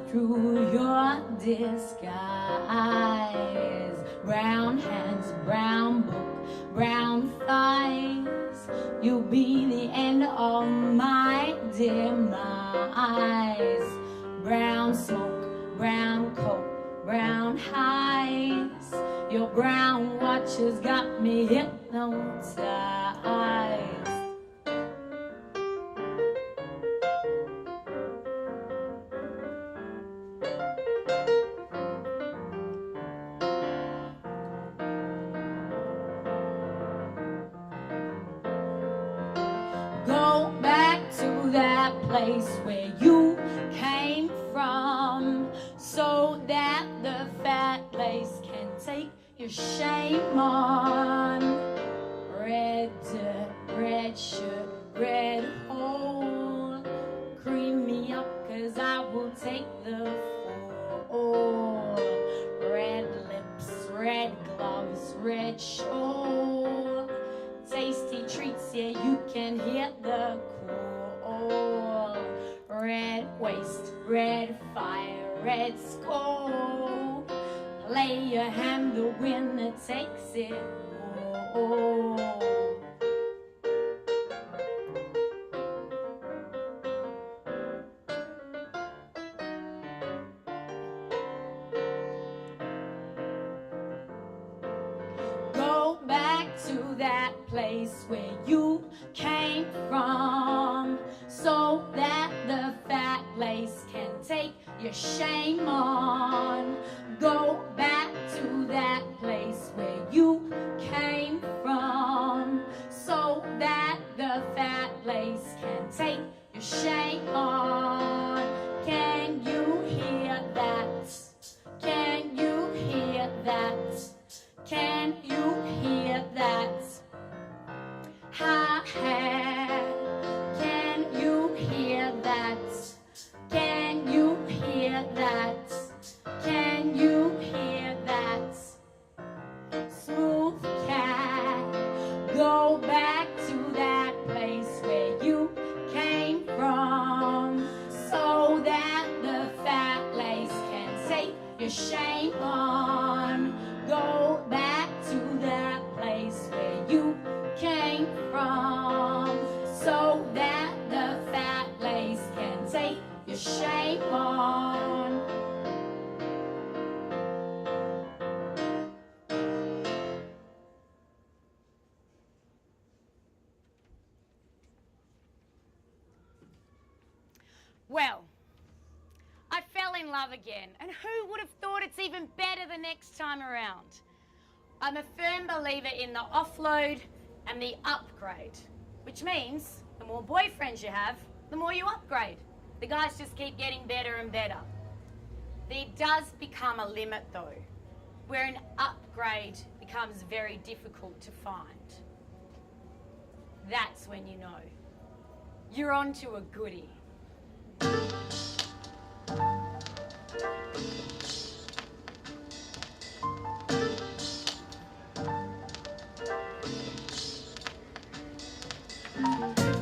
through your disguise. Brown hands, brown book, brown thighs. You'll be the end of my demise. Brown smoke, brown coat, brown highs. Your brown watch has got me hypnotized. Go back to that place where you came from, so that the fat lace can take your shame on. Red dirt, red shirt, red hole. Cream me up, 'cause I will take the fall. Red lips, red gloves, red shawl. Tasty treats, yeah, you can hear the call. Red waist, red fire, red skull. Play your hand, the winner takes it all. Go back to that place where you came from, so that the fat lace can take your shame on. Go back to that place where you came from, so that the fat lace can take your shame on. Can you hear that? Can you hear that? Can you hear that? Ha ha. Can you hear that? Can you hear that? Can you hear that? Smooth cat. Go back to that place where you came from, so that the fat lace can take your shame on. Go back to that place where you came from, so that the fat lace can take your shame on. Well, I fell in love again, and who would have thought it's even better the next time around? I'm a firm believer in the offload and the upgrade, which means the more boyfriends you have, the more you upgrade. The guys just keep getting better and better. There does become a limit though, where an upgrade becomes very difficult to find. That's when you know you're onto a goodie.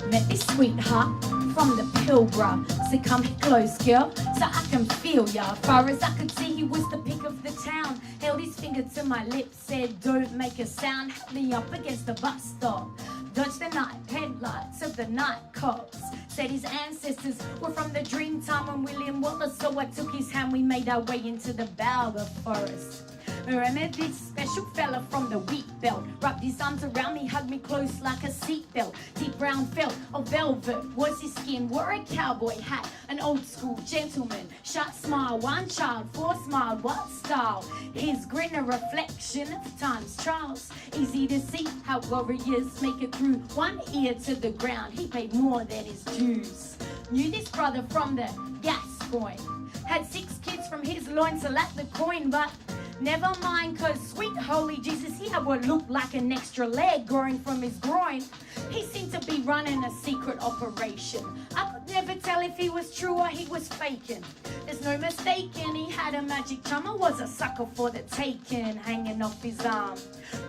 Met this sweetheart from the Pilbara. Said come here close, girl, so I can feel ya. Far as I could see, he was the pick of the town. Held his finger to my lips, said don't make a sound. Held me up against the bus stop. Dodged the night headlights of the night cops. Said his ancestors were from the dream time when William Wallace. So I took his hand, we made our way into the Baobab forest. Where I met this special fella from the wheat belt. Wrapped his arms around me, hugged me close like a seatbelt. Deep brown felt of velvet was his skin. Wore a cowboy hat, an old school gentleman. Sharp smile, one child, four smiled, what style? His grin a reflection of time's trials. Easy to see how warriors make it through. One ear to the ground, he paid more than his dues. Knew this brother from the Gascoigne. Had 6 kids from his loins to lack the coin, but never mind, 'cause sweet holy Jesus, he had what looked like an extra leg growing from his groin. He seemed to be running a secret operation. I could never tell if he was true or he was faking. There's no mistaking, he had a magic charm. I was a sucker for the taking, hanging off his arm.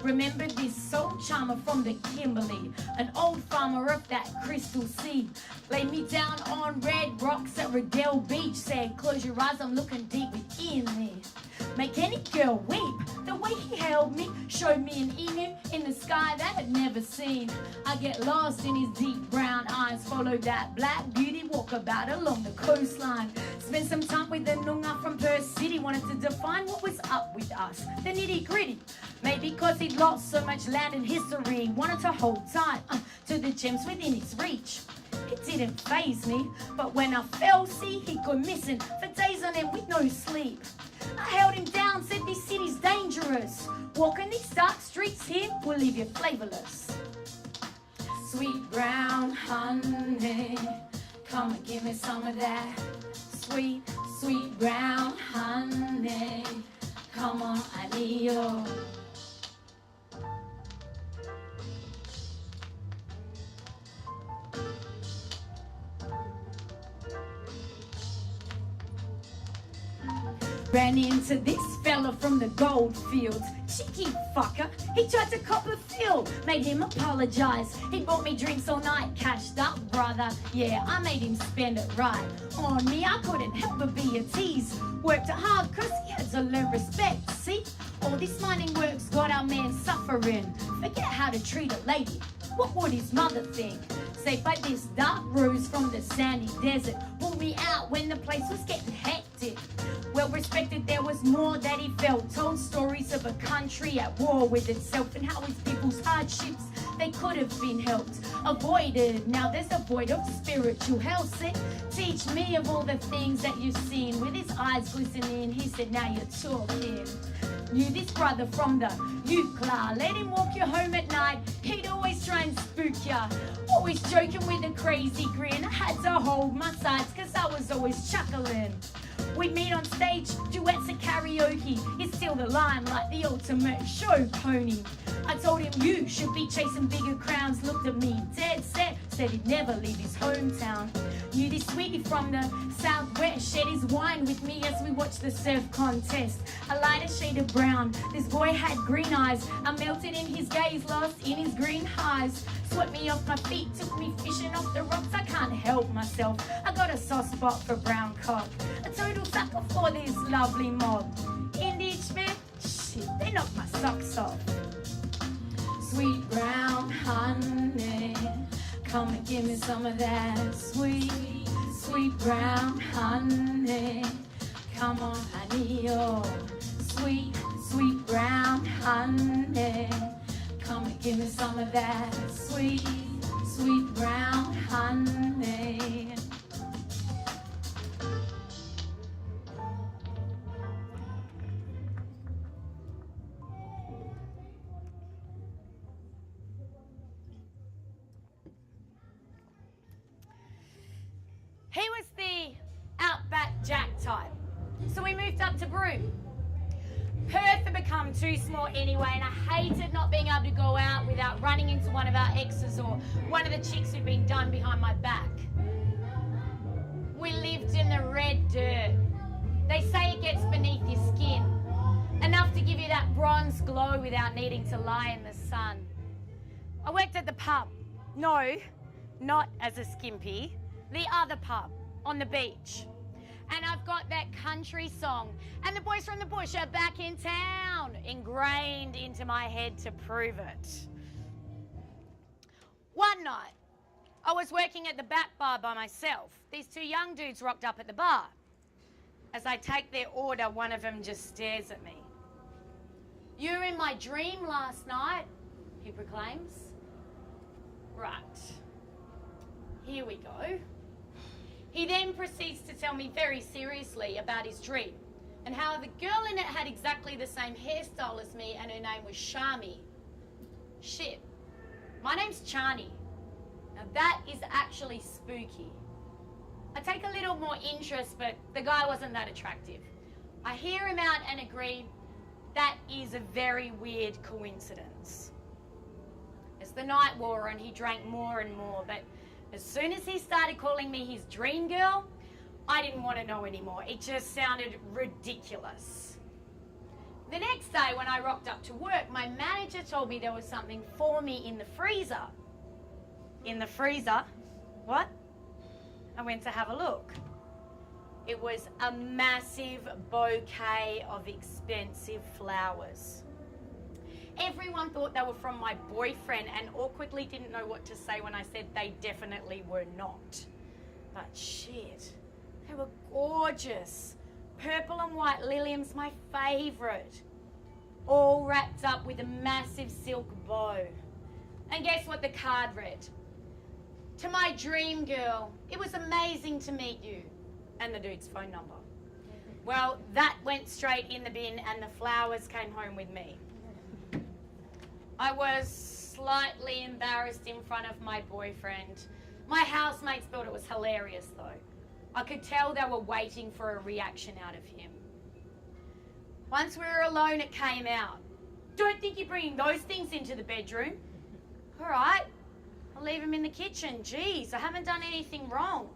Remember this soul charmer from the Kimberley, an old farmer of that crystal sea. Laid me down on red rocks at Riddell Beach. Said, close your eyes, I'm looking deep within me. Make any girl weep. The way he held me showed me an emu in the sky that I'd never seen. I get lost in his deep brown eyes. Follow that black beauty walkabout along the coastline. Spent some time with the Noongar from Perth City. Wanted to define what was up with us, the nitty gritty. Maybe because he'd lost so much land in history. Wanted to hold tight to the gems within his reach. It didn't faze me, but when I fell, see, he'd go missing for days on end with no sleep. I held him down, said this city's dangerous. Walking these dark streets here will leave you flavorless. Sweet brown honey, come and give me some of that. Sweet, sweet brown honey, come on, I need you. Ran into this fella from the gold fields. Cheeky fucker, he tried to cop a feel. Made him apologize. He bought me drinks all night, cashed up, brother. Yeah, I made him spend it right. On me, I couldn't help but be a tease. Worked hard cause he had to learn respect, see? All this mining work's got our man suffering. Forget how to treat a lady. What would his mother think? Saved by this dark rose from the sandy desert. Pulled me out when the place was getting hectic. Well respected, there was more that he felt. Told stories of a country at war with itself and how his people's hardships, they could have been helped, avoided. Now there's a void of spiritual health. Said, teach me of all the things that you've seen. With his eyes glistening, he said, now you're talking. Knew this brother from the UCLA. Let him walk you home at night. He'd always try and spook ya. Always joking with a crazy grin. I had to hold my sides cause I was always chuckling. We'd meet on stage, duets and karaoke. He'd steal the line like the ultimate show pony. I told him you should be chasing bigger crowns. Looked at me dead set, said he'd never leave his hometown. Knew this sweetie from the southwest. Shared his wine with me as we watched the surf contest. A lighter shade of brown, this boy had green eyes. I melted in his gaze, lost in his green highs. Swept me off my feet, took me fishing off the rocks. I can't help myself, I got a soft spot for brown cock. A total sucker for this lovely mob. Engagement, shit, they knocked my socks off. Sweet brown honey, come and give me some of that. Sweet, sweet brown honey, come on, I need your sweet, sweet brown honey, come and give me some of that. Sweet, sweet brown honey. He was the outback Jack type, so we moved up to Broome. Perth had become too small anyway, and I hated not being able to go out without running into one of our exes or one of the chicks who'd been done behind my back. We lived in the red dirt. They say it gets beneath your skin, enough to give you that bronze glow without needing to lie in the sun. I worked at the pub. No, not as a skimpy. The other pub on the beach. And I've got that country song, and the boys from the bush are back in town, ingrained into my head to prove it. One night, I was working at the back bar by myself. These two young dudes rocked up at the bar. As I take their order, one of them just stares at me. "You were in my dream last night," he proclaims. Right, here we go. He then proceeds to tell me very seriously about his dream and how the girl in it had exactly the same hairstyle as me and her name was Shami. Shit, my name's Chani. Now that is actually spooky. I take a little more interest, but the guy wasn't that attractive. I hear him out and agree that is a very weird coincidence. As the night wore on, he drank more and more, but as soon as he started calling me his dream girl, I didn't want to know anymore. It just sounded ridiculous. The next day when I rocked up to work, my manager told me there was something for me in the freezer. In the freezer? What? I went to have a look. It was a massive bouquet of expensive flowers. Everyone thought they were from my boyfriend and awkwardly didn't know what to say when I said they definitely were not. But shit, they were gorgeous. Purple and white liliums, my favourite. All wrapped up with a massive silk bow. And guess what the card read? To my dream girl, it was amazing to meet you. And the dude's phone number. Well, that went straight in the bin and the flowers came home with me. I was slightly embarrassed in front of my boyfriend. My housemates thought it was hilarious though. I could tell they were waiting for a reaction out of him. Once we were alone, it came out. Don't think you're bringing those things into the bedroom. All right, I'll leave them in the kitchen. Geez, I haven't done anything wrong.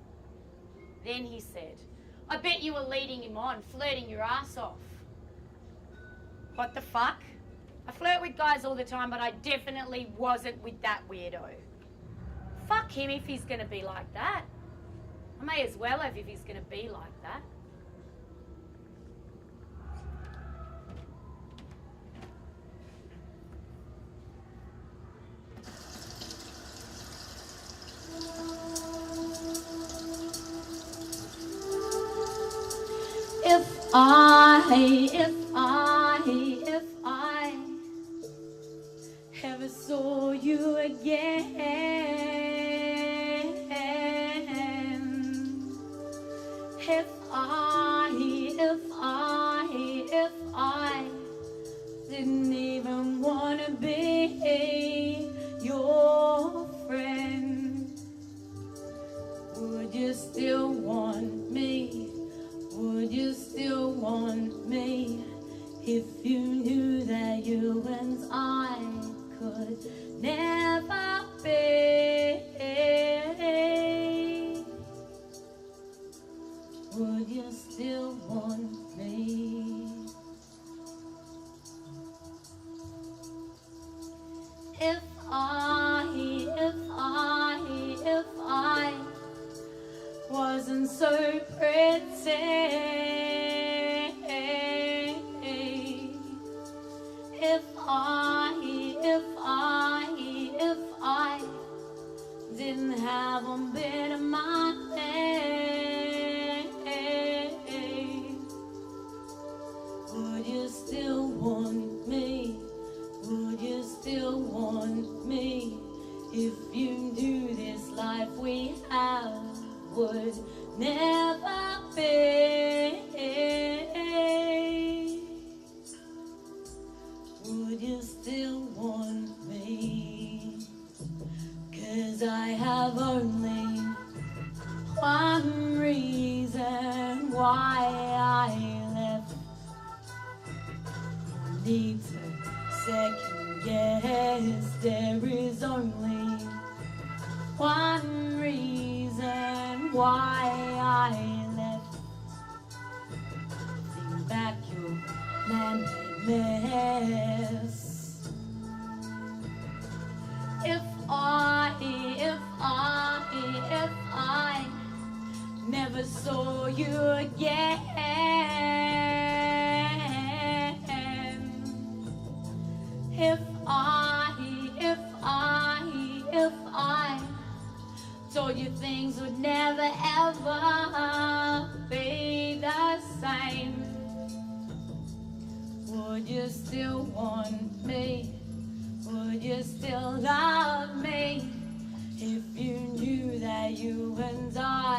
Then he said, I bet you were leading him on, flirting your ass off. What the fuck? I flirt with guys all the time, but I definitely wasn't with that weirdo. Fuck him if he's gonna be like that. I may as well have if he's gonna be like that. If I ever saw you again, if I didn't even wanna be your friend, would you still want me? Would you still want me if you knew that you and I could never be? Would you still want me? If I wasn't so pretty, if I didn't have a bit of my name, would you still want me? Would you still want me if you knew this life we have would never be? Would you still want me? 'Cause I have only one reason why I left. No need to second guess. There is only one reason why I left. Think back your man-made mess. If I never saw you again, if I told you things would never ever be the same, would you still want me? Would you still love me if you knew that you and I